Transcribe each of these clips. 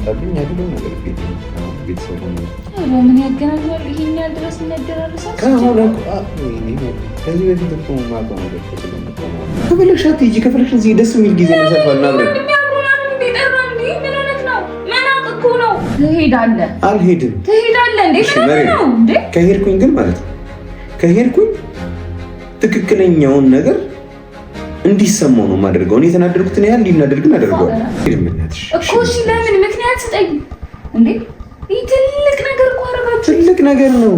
መጣብኝ ያለው ነገር ቤተሰብ ሆነ ምን ያገናኛል? ይሄን ያህል ድረስ እንደደረሳችሁ ከሆነ ከዚህ በፊት እኮ ማውቀው ነገር ከፈለግሽ አትሄጂ፣ ከፈለግሽ እዚህ ደስ የሚል ጊዜ መሰፋልና ትሄዳለህ? አልሄድም። ትሄዳለህ እንዴ? ከሄድኩኝ ግን ማለት ነው ከሄድኩኝ ትክክለኛውን ነገር እንዲሰማው ነው የማደርገው። እኔ የተናደድኩትን ያህል ሊናደርግን አደርገዋል እኮ። እሺ ለምን ምክንያት ስጠኝ እንዴ? ይህ ትልቅ ነገር እኮ አደረጋችሁ። ትልቅ ነገር ነው።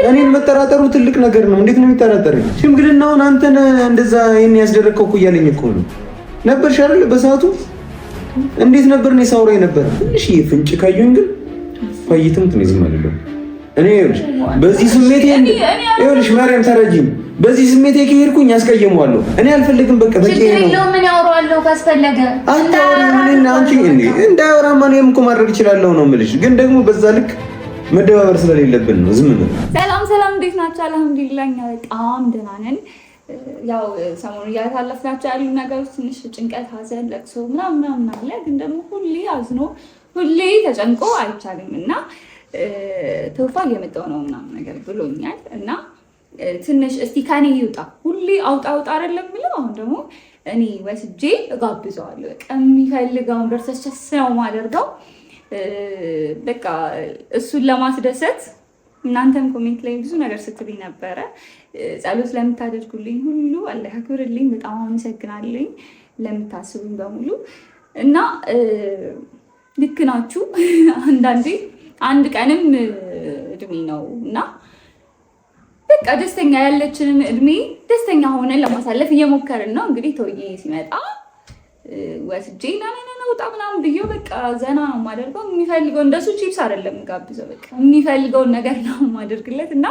እኔን መጠራጠሩ ትልቅ ነገር ነው። እንዴት ነው የሚጠራጠረኝ? ሽምግልናውን አንተን እንደዛ ይሄን ያስደረግከው እኮ እያለኝ እኮ ነው ነበርሽ አይደል? በሰዓቱ እንዴት ነበር እኔ ሳውራኝ ነበር። ትንሽ ፍንጭ ካዩኝ ግን ፋይትም ትንሽ ዝም አልለው። እኔ በዚህ ስሜቴ ይኸውልሽ ማርያም ተረጂኝ። በዚህ ስሜቴ ከሄድኩኝ ያስቀየመዋለሁ። እኔ አልፈልግም። በቃ በቂ ነው። ምን ያወራዋለሁ ካስፈለገ አንቺ እንዳያወራማ እኔም እኮ ማድረግ እችላለሁ ነው የምልሽ። ግን ደግሞ በዛ ልክ መደባበር ስለሌለብን ነው ዝም ብለን። ሰላም፣ እንዴት ናቸው? አልሐምዱሊላህ እኛ በጣም ደህና ነን። ያው ሰሞኑን እያሳለፍናቸው ያሉ ነገሮች ትንሽ ጭንቀት፣ ሐዘን፣ ለቅሶ ምናምን አለ። ግን ደግሞ ሁሌ አዝኖ ሁሌ ተጨንቆ አይቻልም እና ተውፋ እየመጣሁ ነው ምናምን ነገር ብሎኛል እና ትንሽ እስቲ ከኔ ይውጣ። ሁሌ አውጣ አይደለም የሚለው። አሁን ደግሞ እኔ ወስጄ እጋብዘዋለሁ። በቃ የሚፈልገውን ደርሰሽ ነው የማደርገው። በቃ እሱን ለማስደሰት እናንተም ኮሜንት ላይ ብዙ ነገር ስትልኝ ነበረ። ጸሎት ለምታደርጉልኝ ሁሉ አላህ ያክብርልኝ። በጣም አመሰግናለኝ ለምታስቡኝ በሙሉ እና ልክ ናችሁ። አንዳንዴ አንድ ቀንም እድሜ ነው እና በቃ ደስተኛ ያለችንን እድሜ ደስተኛ ሆነን ለማሳለፍ እየሞከርን ነው። እንግዲህ ተውዬ ሲመጣ ወስጄ ናውጣ ምናምን ብዬው በቃ ዘና ነው የማደርገው። የሚፈልገው እንደሱ ቺፕስ አይደለም ጋብዘው፣ በቃ የሚፈልገውን ነገር ነው የማደርግለት እና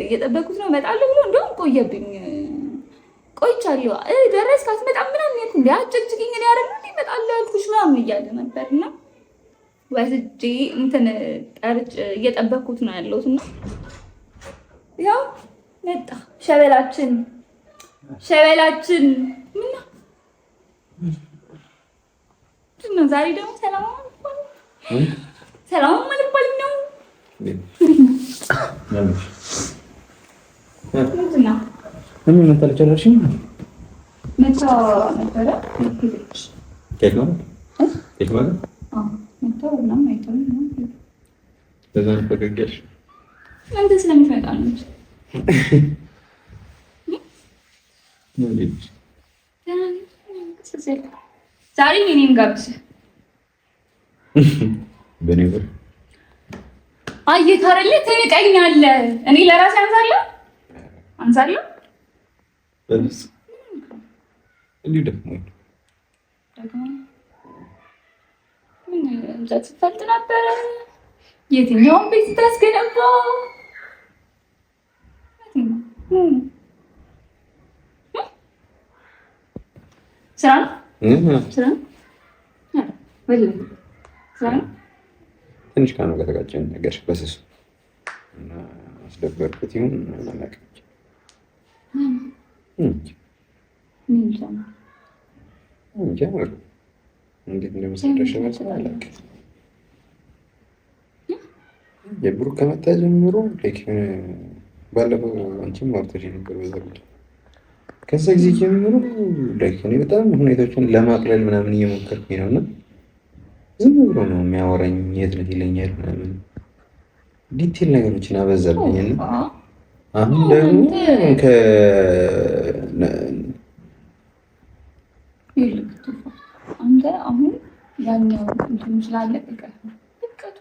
እየጠበኩት ነው እመጣለሁ ብሎ እንደውም ቆየብኝ። ቆይቻለሁ ደረስክ አትመጣም ምናምን ያልኩ እንዲ አጭቅጭቅኝ እኔ አይደል እመጣለሁ ያልኩሽ ምናምን እያለ ነበር እና ወስጄ እንትን ጠርጭ እየጠበኩት ነው ያለሁት እና ያው መጣ ሸበላችን ምን ዛሬ ደግሞ ሰላም ማለት ነው። ምን መጣልቻለሽኝ? መጣ ነበረ ኬክ ማለት መጣው ምናምን አይተው ነው ለዛ ነው ፈገግሽ አንተ ስለምትመጣ ነው ዛሬ እኔም ጋብዝ በኔበር አይታረለ ትንቀኛለህ። እኔ ለራሴ አንሳለሁ በልስ እንዴ ደግሞ ምን ዛትፈልጥ ነበር። የትኛውን ቤት ታስገነባ? ስራ ትንሽ ካነው ከተጋጨን ነገር በስሱ እና አስደበርኩት ይሁን አላውቅም። እንዴት እንደመሰለሽ አላውቅም። የብሩክ ከመጣ ጀምሮ ባለፈው አንቺም ማውጣት ነበር በዛ ጉዳይ። ከዛ ጊዜ ጀምሮ እኔ በጣም ሁኔታዎችን ለማቅለል ምናምን እየሞከርኩኝ ነው እና ዝም ብሎ ነው የሚያወራኝ። የት ነህ ይለኛል ምናምን ዲቴል ነገሮችን አበዛብኝና አሁን ደግሞ አንተ አሁን ያኛው እንትን ስላለቀቀ ልቀቱ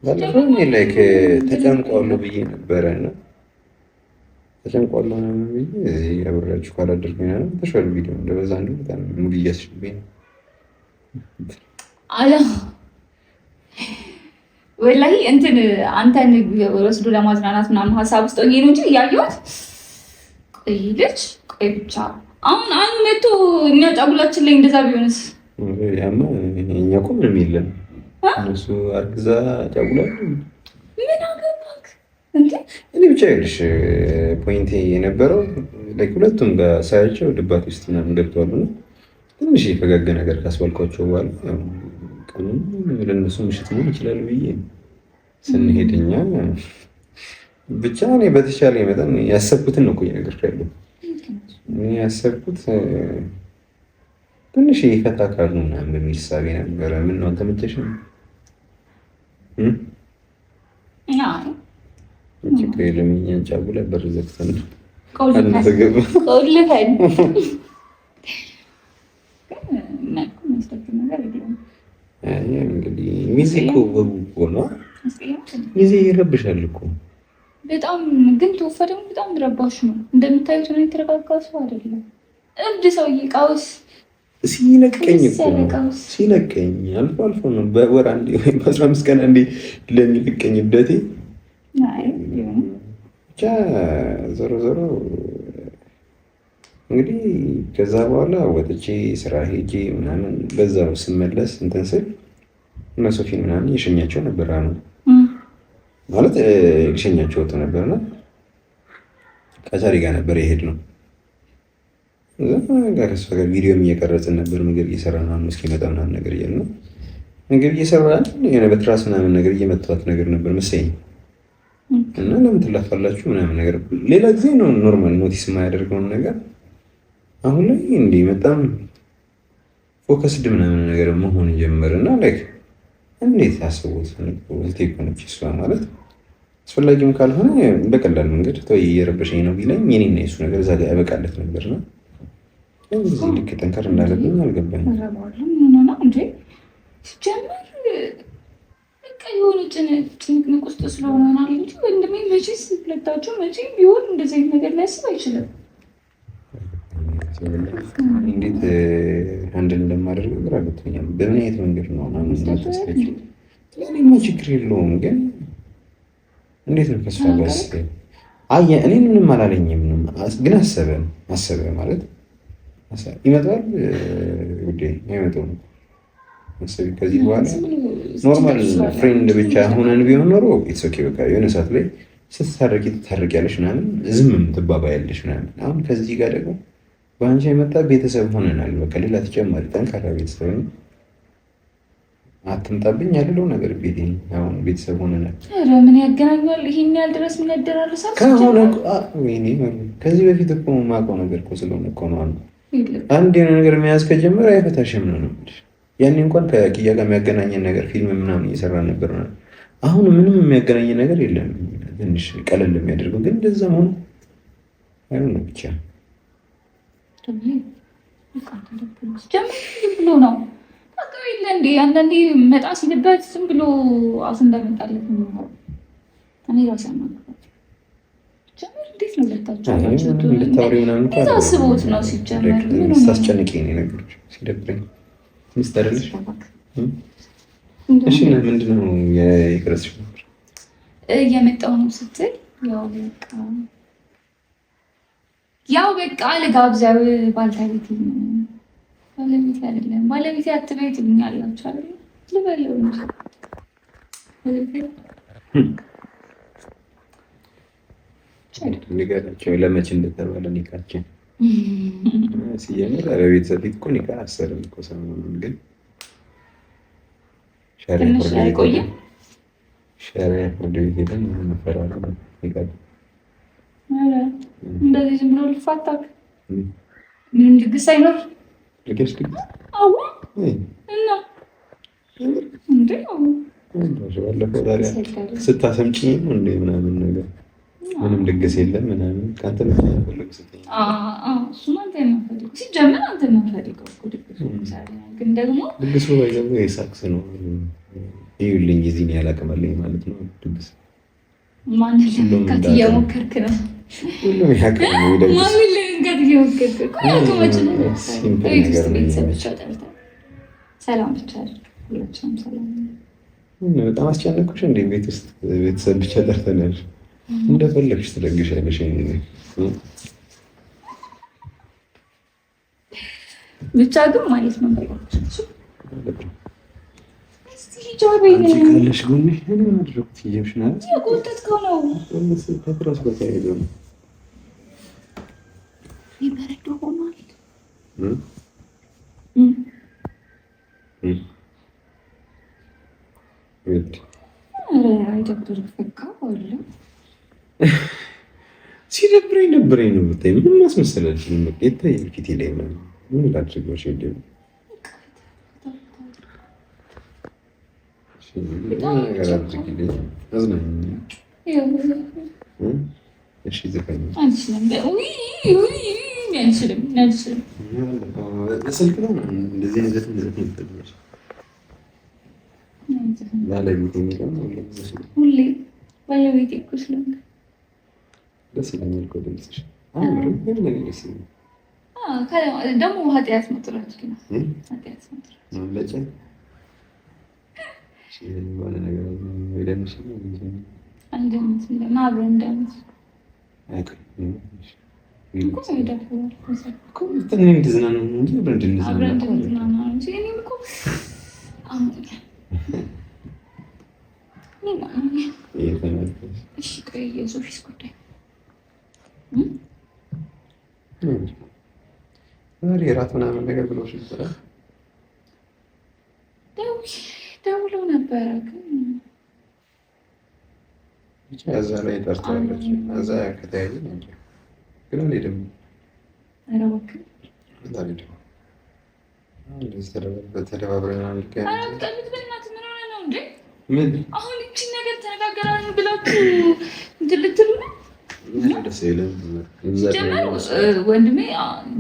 ባለፈው እኔ ላይክ ተጨንቋለሁ ብዬ ነበረ እና ተጨንቋለሁ ምናምን ብዬ እዚህ አብሬያችሁ ካላደርኩኝ ነው ተሻለ ቪዲዮ እንደበዛ እንደው በጣም ሙድ እያስሽብኝ ነው አላ ወላሂ እንትን አንተን ወስዶ ለማዝናናት ምናምን ሀሳብ ውስጥ ሆኜ ነው እንጂ እያየሁት ቆይ ልጅ ቆይ ብቻ አሁን መቶ እኛ ጫጉላችን ላይ እንደዛ ቢሆንስ? ያማ እኛ እኮ ምንም የለም እነሱ አርግዛ ጫጉላ ምን አገባክ እንዴ? እኔ ብቻ ይልሽ ፖይንቴ የነበረው ላይክ ሁለቱም ጋር ሳያቸው ድባት ውስጥ ምናምን ገብተዋል እና ትንሽ የፈጋገ ነገር ካስባልኳቸው በኋላ ለእነሱ ምሽት መሆን ይችላል ብዬ ስንሄደኛ ብቻ እኔ በተቻለ መጠን ያሰብኩትን ነው እኮ እየነገርኩህ ያሰብኩት ትንሽ ፈታ ካሉ ምናምን በሚል ሳቢ ነበረ። ምን ነው አልተመቸሽም? ችግር የለም እኛን ጫጉላ በር ዘግተን እንግዲህ ሚዜ እኮ ወጉ እኮ ነው። ሚዜ ይረብሻል እኮ በጣም ግን ተወፋ ደግሞ በጣም ረባሽ ነው። እንደምታዩት ነው የተረጋጋ ሰው አይደለም። እብድ ሰውዬ ቀውስ ሲነቀኝ አልፎ አልፎ ነው በወር አንዴ ወይም 15 ቀን አንዴ ለሚልቀኝ እብደቴ ብቻ ዞሮ ዞሮ እንግዲህ ከዛ በኋላ ወጥቼ ስራ ሄጄ ምናምን በዛው ስመለስ እንትን ስል እና ሶፊን ምናምን የሸኛቸው ነበር ነው ማለት የሸኛቸው ወጥቶ ነበርና ከዛሬ ጋር ነበር የሄድ ነው ከእሷ ጋር ቪዲዮም እየቀረጽን ነበር። ምግብ እየሰራን ምናምን እስኪመጣ ምናምን ነገር እያልን ነው ምግብ እየሰራን የሆነ በትራስ ምናምን ነገር እየመቷት ነገር ነበር መሰለኝ እና ለምን ትላፋላችሁ ምናምን ነገር ሌላ ጊዜ ነው ኖርማል ኖቲስ የማያደርገውን ነገር አሁን ላይ እንዲህ በጣም ፎከስድ ምናምን ነገር መሆን ጀመርና ላይክ እንዴት አስቡት ቴክኖሎጂ እሷ ማለት አስፈላጊም ካልሆነ በቀላል መንገድ ተወይ እየረበሸኝ ነው ቢለኝ የኔና የሱ ነገር እዛ ጋር ያበቃለት ነበርና እዚህ ልክ ጠንከር እንዳለብኝ አልገባኝም። የሆነ ጭንቅንቅ ውስጥ ስለሆነ ሆናል እንጂ ወንድሜ መቼስ ሁለታችሁ መቼም ቢሆን እንደዚህ አይነት ነገር ሊያስብ አይችልም። እንዴት አንድን እንደማደርገው ግራ ገብቶኛል። በምን አይነት መንገድ ነው ለእኔማ ችግር የለውም ግን እንዴት ነው ከእሷ ጋር እኔን ምንም አላለኝም ግን አሰበ ማለት ይመጣል ውዴ አይመጣም መሰለኝ ከዚህ በኋላ ኖርማል ፍሬንድ ብቻ ሆነን ቢሆን ኖሮ ኢትስ ኦኬ በቃ የሆነ ሰዓት ላይ ስትታረቂ ትታረቂያለሽ ምናምን ዝምም ትባባያለሽ ምናምን። አሁን ከዚህ ጋር ደግሞ በአንቺ የመጣ ቤተሰብ ሆነናል። በቃ ሌላ ተጨማሪ ጠንካራ ቤተሰብ ነው። አትምጣብኝ ያለው ነገር ቤቴ አሁን ቤተሰብ ሆነናል። ኧረ ምን ያገናኛል? ይሄን ያህል ድረስ ምን ያደራርሳል? ከሆነ ወይኔ ከዚህ በፊት እኮ የማውቀው ነገር እኮ ስለሆነ እኮ ነው አንድ የሆነ ነገር መያዝ ከጀመረ አይፈታሽም ነው። ያኔ እንኳን ከኪያ ጋር የሚያገናኘን ነገር ፊልም ምናምን እየሰራን ነበር። አሁን ምንም የሚያገናኘን ነገር የለም። ትንሽ ቀለል የሚያደርገው ግን እንደዛ መሆኑ አይሆንም ብቻ ብሎ ነው የለ እንዴ አንዳንዴ መጣ ሲልበት ዝም ብሎ አፍ እንዳመጣለት ነው። እኔ ራሴ ጀምር እንዴት ነው ለታችሁ አስቦት ነው ሲጀመር ሳስጨንቀኝ ነው ነገሮች ሲደብረኝ ሚስተርልሽ እሺ ምንድን ነው የቅረጽሽ ነበር እየመጣሁ ነው ስትል ያው በቃ ለጋብዛው ባልታቤት ባለቤት አይደለም ባለቤት አትበይ ትሉኛላችሁ አይደል ልበለው እንጂ ንገራቸው ለመቼ እንደተባለ ኒካችን ሲጀምር በቤተሰብ ፊት እኮ ኒካ አሰርም እኮ ሰሞኑን ግን ሸሪያ ፍርድ ቤት ሄደን እንፈራለን። እንደዚህ ዝም ብሎ ልፋታክ ምንም ድግስ አይኖር ድግስ አዎ እና እንዴ ባለፈው ታዲያ ስታሰምጪኝ ነው እንደ ምናምን ነገር ምንም ድግስ የለም ምናምን ከአንተ ነው የምፈልገው ስትይ እሱማ አንተ ነው የምፈልገው ሲጀምር አንተ ነው የምፈልገው እኮ ድግሱ ግን ደግሞ ድግሱ ባይገባ የሳክስ ነው ይኸውልኝ የዚህን ያላቀመልኝ ማለት ነው ድግስ ማንን ለመንካት እየሞከርክ ነው? ሁሉም ያውቃል ነው ይደግስ ማንን ለመንካት እየሞከርክ እኮ ያውቀመች ነው ቤተሰብ ብቻ ጠርተህ ሰላም ብቻ ሁላችንም ሰላም በጣም አስጨነቅኩሽ እንደ ቤት ውስጥ ቤተሰብ ብቻ ጠርተናል እንደፈለግሽ ትደግሻለሽ ብቻ ግን ማለት ነው ካለሽ ጎኔ ምን አደረኩት እያልሽ ነው የቆጠጥከው ነው ከትራስ ጋር ተያይዞ ነው ይበረዶ ሆኗል ሲደብረኝ ደብረኝ ነው ብታይ ምን ማስመሰላችሁ ነው ይታይ ፊቴ ላይ ምን ላድርገው ሸንዴ ደግሞ ኃጢአት መጥራት ነው። ራት ምናምን ነገር ብሎሽ ይችላል ደውለው ነበረ ብቻ እዛ ላይ ጠርታለች። እዛ ከተያየን እንጂ ግን አልሄድም። ኧረ እባክህ አልሄድም። እንደዚህ ተደባብረን አንልቀን ምን አሁን እቺ ነገር ተነጋገራን ብላችሁ እንትን ልትሉ ነው? ደስ ይላል። ወንድሜ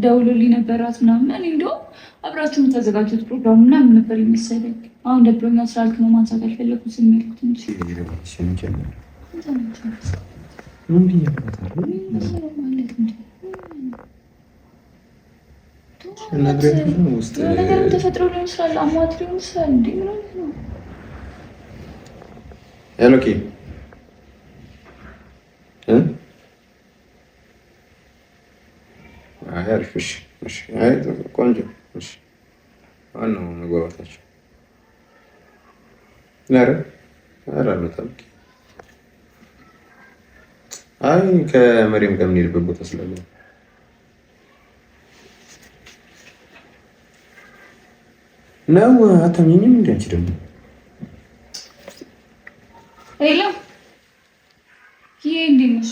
ደውሎልኝ ነበራት ምናምን እኔ እንደውም አብራችሁ የምታዘጋጁት ፕሮግራም ምናምን ነበር የሚመሰለኝ። አሁን ደብሮኛል ስላልክ ነው ማንሳት አልፈለኩት የሚልኩት እንጂ ምን ብያለሁ ነገር ተፈጥሮ ሊሆን ይችላል፣ አሟት ሊሆን ይችላል። እንዴ ምን ነው ሄሎኪ አሪፍ። እሺ አይ ቆንጆ። እሺ ዋናው መግባባታቸው ኧረ በጣም አይ ከመሪም ጋር የምንሄድበት ቦታ ስላለ ነው። አታምኚኝም እንዴ አንቺ ደግሞ? ሄሎ ይሄ እንዴት ነሽ?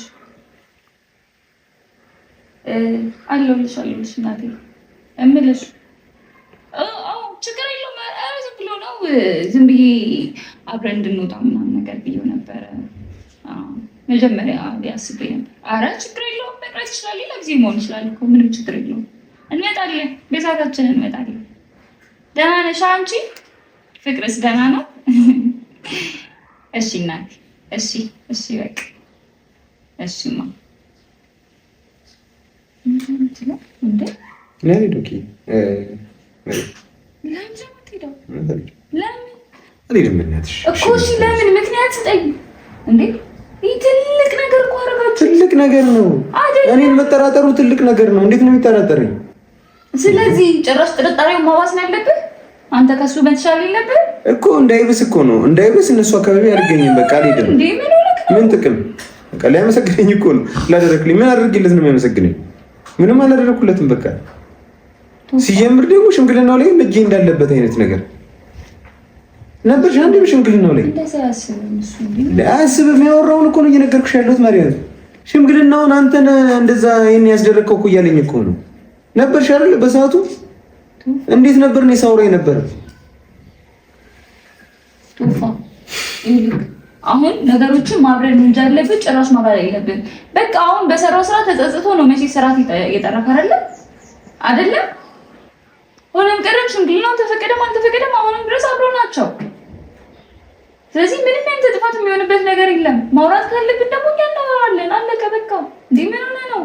አለሁልሽ እናቴ እምልሽ ችግር የለውም። ዝም ብሎ ነው ዝም ብዬ አብረን እንድንወጣ ምናምን ነገር ብዬው ነበረ። መጀመሪያ ሊያስቤ ነበር። ኧረ ችግር የለውም መቅረት ይችላል፣ ሌላ ጊዜ መሆን ይችላል እኮ ምንም ችግር የለውም። እንመጣለን፣ ቤዛታችን እንመጣለን። ደህና ነሽ አንቺ? ፍቅርስ ደህና ነው? እሺ እናቴ እሺ በቃ እሺማ ለምን ምክንያት ስጠኝ እንዴ? ይህ ትልቅ ነገር እኮ አደረጋችሁ። ትልቅ ነገር ነው። እኔን መጠራጠሩ ትልቅ ነገር ነው። እንዴት ነው የሚጠራጠረኝ? ስለዚህ ጭራሽ ጥርጣሬው ማባስ ነው ያለብህ አንተ። ከሱ በተሻለ የለብህ እኮ እንዳይብስ እኮ ነው እንዳይብስ። እነሱ አካባቢ አድርገኝም በቃ አልሄድም። ምን ጥቅም በቃ ሊያመሰግነኝ እኮ ነው ላደረግልኝ። ምን አደረግለት ነው የሚያመሰግነኝ? ምንም አላደረኩለትም። በቃ ሲጀምር ደግሞ ሽምግልናው ላይ እጄ እንዳለበት አይነት ነገር ነበር። አንዴ ሽምግልናው ላይ አያስብም። ያወራውን እኮ ነው እየነገርኩሽ ያለሁት ማርያም። ሽምግልናውን አንተን እንደዛ ይሄን ያስደረግከው እኮ እያለኝ እኮ ነው ነበርሽ አይደል? በሰዓቱ እንዴት ነበር ነው ሳውራኝ ነበር። አሁን ነገሮችን ማብረድ እንጂ አለብህ ጭራሽ ማባል የለብህም። በቃ አሁን በሰራው ስራ ተጸጽቶ ነው መቼ ስራት እየጠራክ አይደለም። ሆነም ቀረም ሽምግልናው ተፈቀደም አልተፈቀደም አሁንም ድረስ አብረው ናቸው። ስለዚህ ምንም አይነት ጥፋት የሚሆንበት ነገር የለም። ማውራት ካለብን ደግሞ እኛ እናወራለን። አለቀ በቃ። እንዴ ምን ሆነ ነው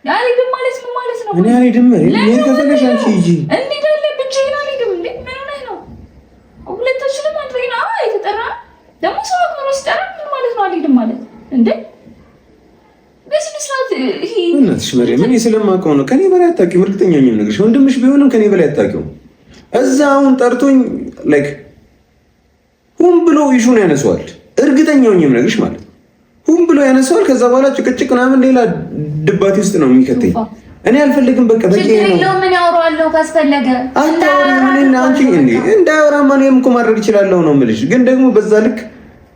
ያልሄድም ማለት ምን ማለት ነው? እኔ አልሄድም። እኔ ከፈለሽ አንቺ ሂጂ። እንሄዳለን ብቻዬን አልሄድም። እንዴ ምን ሆነ ነው? ሁለታችንም አንድ ላይ ነው የተጠራ ደግሞ ሰው አክብሮ ሲጠራ ምን ማለት ነው? አልሄድም ማለት እንዴ? በስነ ስርዓት ይሄ እናትሽ መሪም እኔ ስለማውቀው ነው። ከኔ በላይ አታውቂውም። እርግጠኛ ነኝ የምነግርሽ ወንድምሽ ቢሆንም ከኔ በላይ አታውቂውም። እዛ አሁን ጠርቶኝ ላይክ ሁም ብሎ ይሹን ያነሳዋል። እርግጠኛ ነኝ የምነግርሽ ማለት ነው። ሁም ብሎ ያነሳዋል። ከዛ በኋላ ጭቅጭቅ ምናምን ሌላ ድባቴ ውስጥ ነው የሚከተኝ። እኔ አልፈልግም። በቃ በቂ ነው። ምን ያወራዋለሁ ካስፈለገ አንቺ እንዳያወራማ እኔም እኮ ማድረግ እችላለሁ ነው የምልሽ። ግን ደግሞ በዛ ልክ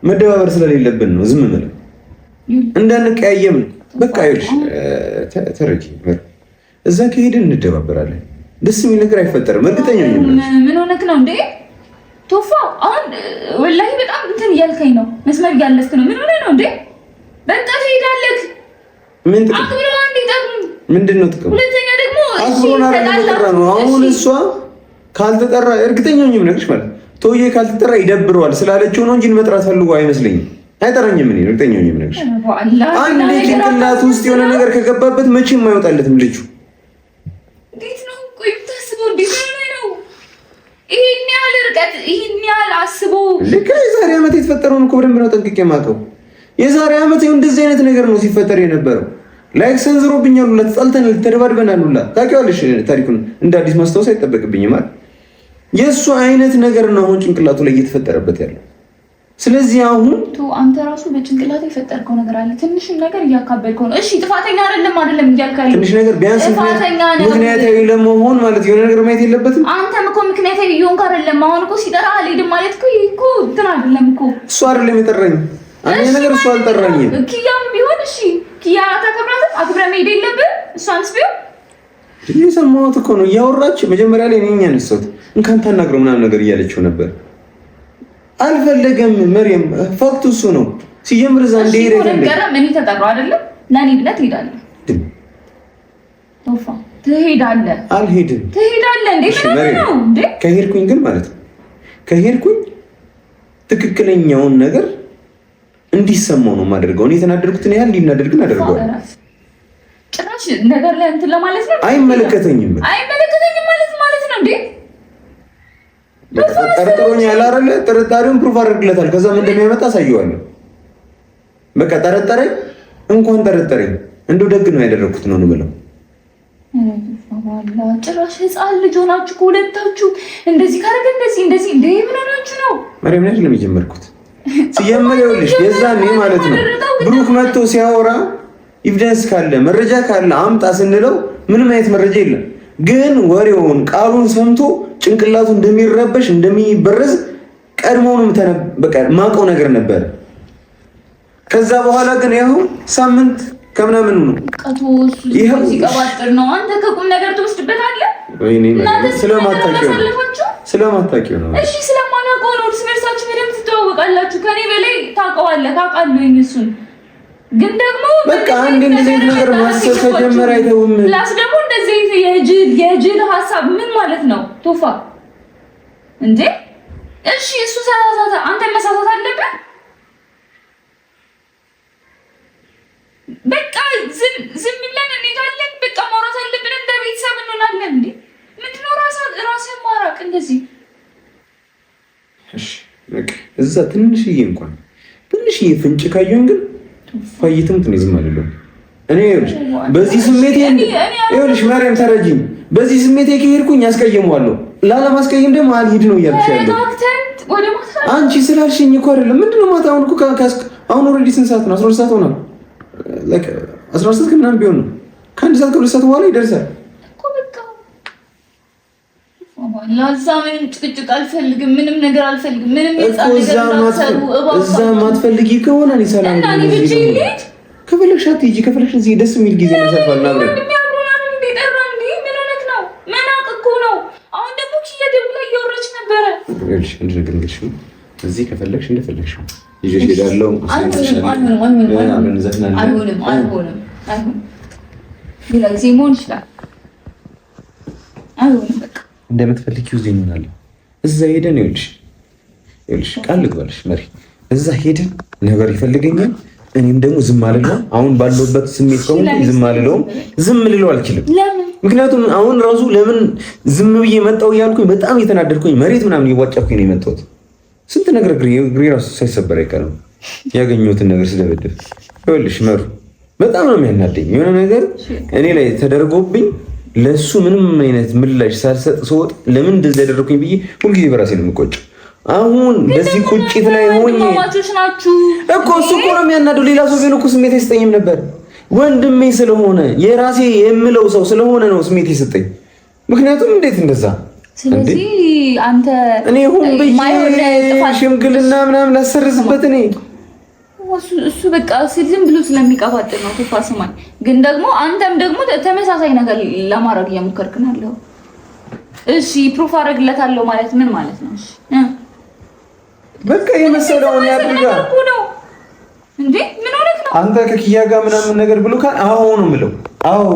መደባበር ስለሌለብን ነው ዝም ብለን እንዳንቀያየም። በቃ ይኸውልሽ ተረጂ እዛ ከሄድን እንደባበራለን። ደስ የሚል ነገር አይፈጠርም። እርግጠኛ ነኝ። ምን ሆነክ ነው እንዴ ቶፋ? አሁን ወላሂ በጣም እንትን እያልከኝ ነው፣ መስመር እያለፍክ ነው። ምን ሆነ ነው እንዴ? በቃ ትሄዳለህ። ምን ጥቅም ምንድን ነው ጥቅም? ሁለተኛ ደግሞ ነው አሁን እሷ ካልተጠራ እርግጠኛ ነኝ የምነግርሽ ማለት ቶዬ ካልተጠራ ይደብረዋል ስላለችው ነው እንጂ መጥራት ፈልጎ አይመስለኝም። አይጠራኝም። እኔ እርግጠኛ ነኝ የምነግርሽ አንድ ጭንቅላት ውስጥ የሆነ ነገር ከገባበት መቼም አይወጣለትም ልጁ። እንዴት ነው ቆይ ታስበው እንዴት ነው ይሄን ያህል ርቀት ይሄን ያህል አስበው ልክ የዛሬ ዓመት የተፈጠረውን እኮ በደንብ ነው ጠንቅቄ የማውቀው። የዛሬ ዓመት ይሁን እንደዚህ አይነት ነገር ነው ሲፈጠር የነበረው። ላይክ ሰንዝሮብኛል ሁላ ተጣልተናል፣ ተደባድበናል ሁላ። ታውቂዋለሽ ታሪኩን እንደ አዲስ ማስታወስ አይጠበቅብኝም አይደል? የእሱ አይነት ነገር ነው አሁን ጭንቅላቱ ላይ እየተፈጠረበት ያለው። ስለዚህ አሁን አንተ ራሱ በጭንቅላት የፈጠርከው ነገር አለ። ትንሽ ነገር እያካበድከው ነው። እሺ ጥፋተኛ አይደለም እያልካለሁ። ትንሽ ነገር ቢያንስ ምክንያታዊ ለመሆን ማለት የሆነ ነገር ማየት የለበትም። አንተም እኮ ምክንያታዊ እየሆንክ አይደለም። አሁን እኮ ሲጠራ አልሄድም ማለት እኮ እንትን አይደለም እኮ። እሱ አይደለም የጠራኝ። አንተ ነገር እሱ አልጠራኝም። ኪያም ቢሆን እሺ ኪያ ታከብራትም አክብረ መሄድ የለብህ። እሷንስ ቢሆን የሰማሁት እኮ ነው እያወራች መጀመሪያ ላይ እኔ ያነሳሁት እንኳን ታናግረው ምናምን ነገር እያለችው ነበር። አልፈለገም መርየም ፋክቱ እሱ ነው። ሲጀምር እዛ እንደ ሄደ ገረም እኔ ተጠራው አይደለም ለኔ ብለህ ትሄዳለህ። ቶፋ ትሄዳለህ። አልሄድም። ትሄዳለህ እንዴ? ነው እንዴ? ከሄድኩኝ ግን ማለት ነው ከሄድኩኝ ትክክለኛውን ነገር እንዲሰማው ነው የማደርገው። እኔ የተናደድኩትን ያህል እንዲናደድ ግን አደርገዋለሁ። ጭራሽ ነገር ላይ እንትን ለማለት ነው። አይመለከተኝም ማለት ነው እንዴ? ጠርጥሮኛል አይደለ? ጥርጣሬውን ፕሩፍ አድርግለታል። ከዛ ምን እንደሚያመጣ አሳየዋለሁ። በቃ ጠረጠረኝ፣ እንኳን ጠረጠረኝ። እንደው ደግ ነው ያደረኩት ነው የምለው። ጭራሽ ህፃን ልጅ ሆናችሁ ሁለታችሁ እንደዚህ ካረገ እንደዚህ እንዴ ምን ሆናችሁ ነው? ማርያም ነሽ ለሚጀመርኩት ሲጀመር ይኸውልሽ የዛኔ ማለት ነው ብሩክ መጥቶ ሲያወራ ኤቪደንስ ካለ መረጃ ካለ አምጣ ስንለው ምንም አይነት መረጃ የለም። ግን ወሬውን ቃሉን ሰምቶ ጭንቅላቱ እንደሚረበሽ እንደሚበረዝ ቀድሞውንም በቃ ማውቀው ነገር ነበር። ከዛ በኋላ ግን ያው ሳምንት ከምናምን ነው ይሄው ሲቀባጥር ነው። አንተ ከቁም ነገር ትወስድበታለህ። ወይኔ ስለማታውቂው ነው። እሺ ስለማናውቀው ነው። እርስ በርሳችሁ በደንብ ትተዋወቃላችሁ። ከኔ በላይ ታውቃለህ እሱን። ግን ደግሞ በቃ አንድ እንደዚህ ነገር ማሰብ ከጀመረ አይተውም። ፕላስ ደግሞ እንደዚህ የጅል ሀሳብ ምን ማለት ነው ቶፋ እንዴ? እሺ እሱ ሳሳተ አንተ መሳሳት አለብህ። በቃ ዝም ብለን እንሄዳለን። በቃ ማውራት አለብን። እንደ ቤተሰብ እንሆናለን። እንዴ ምንድነው ራስህን ማራቅ እንደዚህ? እሺ በቃ እዛ ትንሽዬ ፍንጭ ካየሁኝ ግን ፋይትም ዝም አልልም። እኔ በዚህ ስሜቴ ይኸውልሽ ማርያም ተረጂኝ። በዚህ ስሜቴ ከሄድኩኝ ያስቀየመዋለሁ። ላለማስቀየም ደግሞ አልሄድ ነው እያልኩሽ ያለው አንቺ ስላልሽኝ እኮ አይደለም። ምንድነው ማታ አሁን እኮ አሁን ኦልሬዲ ስንት ሰዓት ነው? 12 ሰዓት ሆኗል። 12 ሰዓት ከምናምን ቢሆን ነው። ከአንድ ሰዓት ከሁለት ሰዓት በኋላ ይደርሳል እኮ በቃ ላዛ ምንም ጭቅጭቅ አልፈልግም። ምንም ነገር አልፈልግም። ምንም እዛ ማትፈልጊ ከሆነ እኔ ሰላም ከፈለግሽ አትሄጂ። ከፈለግሽ እዚህ ደስ የሚል ጊዜ እናሳልፋለን አብረን። እዚህ ከፈለግሽ እንደፈለግሽ ይዤሽ እሄዳለሁ። እንደምትፈልጊው እዚህ እንሆናለን። እዛ ሄደን ይኸውልሽ ቃል ልግባልሽ መሪ፣ እዛ ሄደን ነገር ይፈልገኛል። እኔም ደግሞ ዝም አልለውም። አሁን ባለውበት ስሜት ከሆነ ዝም አልለውም። ዝም ልለው አልችልም። ምክንያቱም አሁን ራሱ ለምን ዝም ብዬ መጣሁ እያልኩኝ በጣም እየተናደድኩኝ መሬት ምናምን እየዋጨኩኝ ነው የመጣሁት። ስንት ነገር እግሬ ራሱ ሳይሰበር አይቀርም ያገኘሁትን ነገር ስደበድብ። ይኸውልሽ መሩ በጣም ነው የሚያናደኝ። የሆነ ነገር እኔ ላይ ተደርጎብኝ ለሱ ምንም አይነት ምላሽ ሳልሰጥ ስወጥ ለምን እንደዚህ ያደረኩኝ ብዬ ሁልጊዜ በራሴ ነው የምቆጨው። አሁን በዚህ ቁጭት ላይ ሆኜ እኮ እሱ እኮ ነው የሚያናደው። ሌላ ሰው ቢሆን እኮ ስሜት አይሰጠኝም ነበር። ወንድሜ ስለሆነ የራሴ የምለው ሰው ስለሆነ ነው ስሜት የሰጠኝ። ምክንያቱም እንዴት እንደዛ ስለዚህ አንተ እኔ ሁን ሽምግልና ምናምን ላሰርዝበት እኔ እሱ በቃ ዝም ብሎ ስለሚቀባጥር ነው። ተፋ ስማኝ፣ ግን ደግሞ አንተም ደግሞ ተመሳሳይ ነገር ለማድረግ እየሞከርክ ነው ያለው። እሺ ፕሩፍ አደርግለታለሁ ማለት ምን ማለት ነው? እሺ በቃ የመሰለውን ያድርጋል እንዴ። ምን ሆነህ ነው አንተ ከኪያ ጋር ምናምን ነገር ብሎ ካል አዎ ነው የምለው። አዎ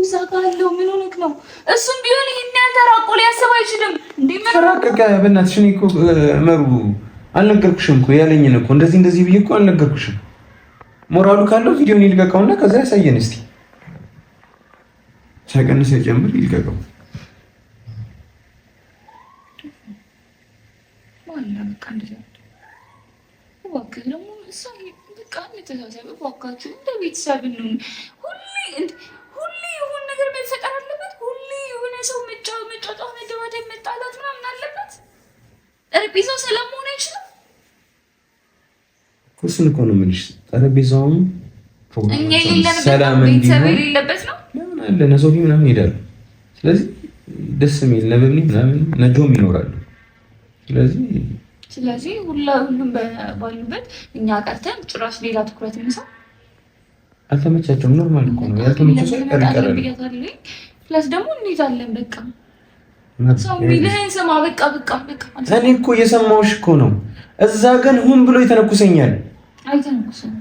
እዛ ጋር አለው። ምን ሆነህ ነው? እሱም ቢሆን ይሄን ያልተራቆ ሊያስብ አይችልም እንዴ። ምን ተራቀቀ? በእናትሽ እኔ እኮ መሩ አልነገርኩሽም እኮ ያለኝን እኮ እንደዚህ ብዬ እኮ አልነገርኩሽም። ሞራሉ ካለው ቪዲዮን ይልቀቀውና ከዛ ያሳየን እስቲ። ሳይቀንስ ሳይጨምር ይልቀቀው። ዋላ በቃ እንደዚህ እባክህ ደግሞ እሷ በቃ እንተሳሰብ እባካችሁ። እንደ ቤተሰብ ነው። ሁሌ የሆነ ነገር መፈጠር አለበት። ሁሌ የሆነ ሰው መጫወት፣ መደባደብ፣ መጣላት ምናምን አለበት። ጠረጴዛው ሰላም መሆን አይችልም። እሱን እኮ ነው የምልሽ። ጠረጴዛውም ሰላም ቤተሰብ የሌለበት ነው። ለምን አለ ነሶፊ ምናምን ይሄዳሉ። ስለዚህ ደስ የሚል ነበብኒ ምናምን ነጆም ይኖራሉ። ስለዚህ ሁሉም ባሉበት እኛ ቀርተን ጭራሽ ሌላ ትኩረት እንሰው አልተመቻቸውም። ኖርማል እኮ ነው። ያልተመቸው ሰው ይቀርቀራል። ፕላስ ደግሞ እንይዛለን። በቃ ሰው ሚልህን ስማ። በቃ እኔ እኮ እየሰማሁሽ እኮ ነው። እዛ ግን ሁን ብሎ ይተነኩሰኛል። አይተነኩሰኝ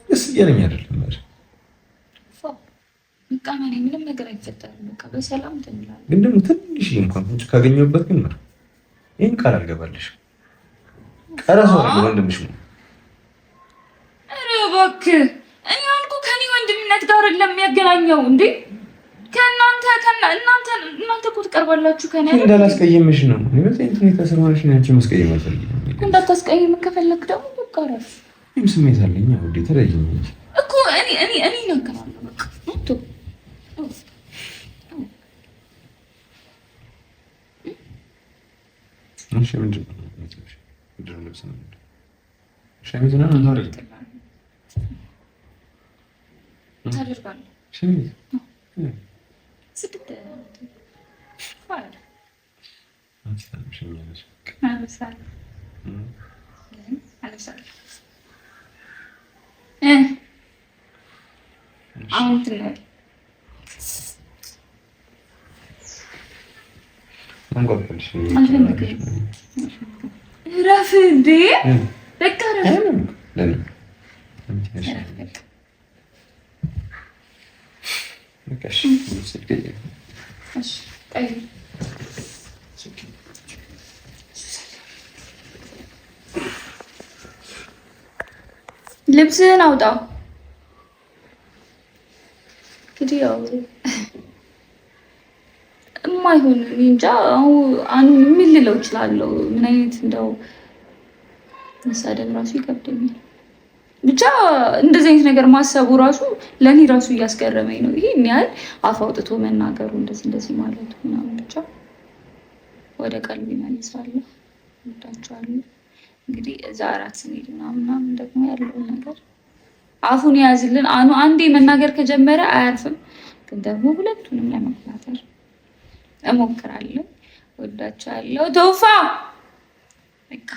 እስ እያለኝ አይደለም ማለት በቃ ምንም ነገር አይፈጠርም። በቃ በሰላም ትንላለን። ግን ደግሞ ትንሽ እንኳን ፍንጭ ካገኘሁበት ግን ነው ይሄን ቃል አልገባልሽ። ቀረሰው ወንድምሽ ነው። ኧረ እባክህ እኔ አልኩህ ከኔ ወንድምነት ጋር ለሚያገናኘው እንዴ እናንተ እኮ ትቀርባላችሁ። ከኔ እንዳላስቀየምሽ ነው። በዚህ ሁኔታ ስለሆነሽ ነው አንቺ መስቀየም አልፈልግም። እንዳታስቀይም ከፈለክ ደግሞ በቃ ረፍ። እኔም ስሜት አለኝ። አውዴ ተረጅኝ እንጂ እኮ እኔ እናገራለሁ። በቃ እንቱ እሺ ምንድን ነው ልብስ ነው ሸሚዝ ነው ታደርጋለህ ሸሚዝ ስድት ፋር አንቺ ታምሽኛለሽ አለሳል አሁን ትነው አንቆጥልሽ ረፍ እንዴ በቃ ረፍ ለኔ ልብስህን አውጣው። እንግዲህ ያው የማይሆን እንጃ አሁን ምን ልለው እችላለሁ? ምን አይነት እንደው መሳደብ ራሱ ይከብደኛል። ብቻ እንደዚህ አይነት ነገር ማሰቡ ራሱ ለኔ ራሱ እያስገረመኝ ነው። ይሄን ያህል አፍ አውጥቶ መናገሩ እንደዚህ ማለቱ ምናምን ብቻ ወደ ቀልብ ይመልሳለሁ። ወዳቸዋለሁ። እንግዲህ እዛ አራት ስንሄድ ምናምን ደግሞ ያለውን ነገር አፉን የያዝልን። አንዴ መናገር ከጀመረ አያርፍም። ግን ደግሞ ሁለቱንም ለመቆጣጠር እሞክራለሁ። ወዳቸዋለሁ። ተውፋ በቃ